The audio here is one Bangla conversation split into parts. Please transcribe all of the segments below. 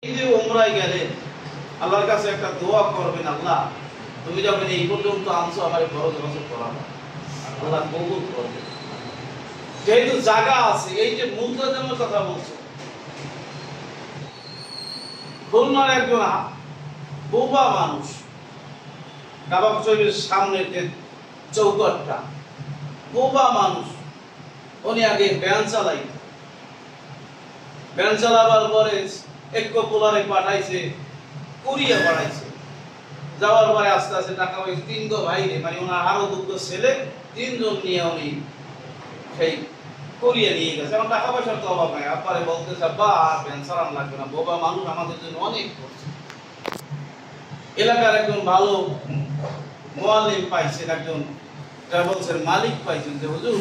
এই যে উমরায় গেলেন, আল্লাহর কাছে একটা দোয়া করবেন, আল্লাহ তুমি যখন এই পর্যন্ত আনছো আমার ফরজ বছর করাবো, আল্লাহ কবুল করবে। যেহেতু জায়গা আছে, এই যে মুলতাজামের কথা বলছো, খুলনার একজন বোবা মানুষ, কাবা শরীফের সামনে যে চৌকাঠটা, বোবা মানুষ, উনি আগে ভ্যান চালাবার পরে একটু পোলারে পাঠাইছে, কুরিয়া পাঠাইছে, যাওয়ার পরে আস্তে আস্তে টাকা পয়সা তিনগো ভাইরে, মানে ওনার আরো দুটো ছেলে, তিনজন নিয়ে উনি সেই কুরিয়া নিয়ে গেছে। এখন টাকা পয়সার তো অভাব নাই, আপনারে বলতেছে বা ভ্যান চালান লাগবে না, বোবা মানুষ আমাদের জন্য অনেক করছে। এলাকার একজন ভালো মুআল্লিম পাইছেন, একজন ট্রাভেলসের মালিক পাইছেন, যে হুজুর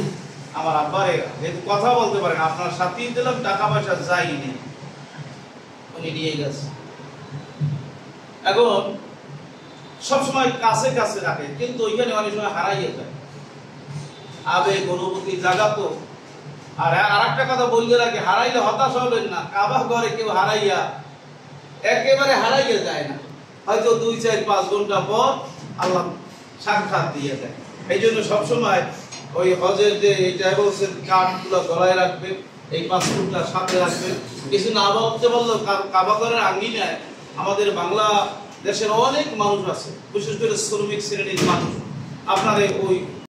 আমার আব্বারে যেহেতু কথা বলতে পারেন, আপনার সাথেই দিলাম, টাকা পয়সা যায়নি, উনি নিয়ে গেছে। এখন সবসময় কাছে কাছে রাখে, কিন্তু ওইখানে অনেক সময় হারাইয়ে যায়, আবেগ অনুভূতি জায়গা তো। আর আরেকটা কথা বলতে রাখে, হারাইলে হতাশ হবেন না, কাবা ঘরে কেউ হারাইয়া একেবারে হারাইয়া যায় না, হয়তো 2-4-5 ঘন্টা পর আল্লাহ সাক্ষাৎ দিয়ে দেয়। এই জন্য সবসময় ওই হজের যে এই ট্রাভেলসের কার্ডগুলো গলায় রাখবেন, এই পাসপোর্টটা সাথে রাখবেন। কিছু না ভাবতে পারলেও কাবা ঘরের আঙ্গিনায় আমাদের বাংলা দেশের অনেক মানুষ আছে, বিশেষ করে শ্রমিক শ্রেণীর মানুষ, আপনার ওই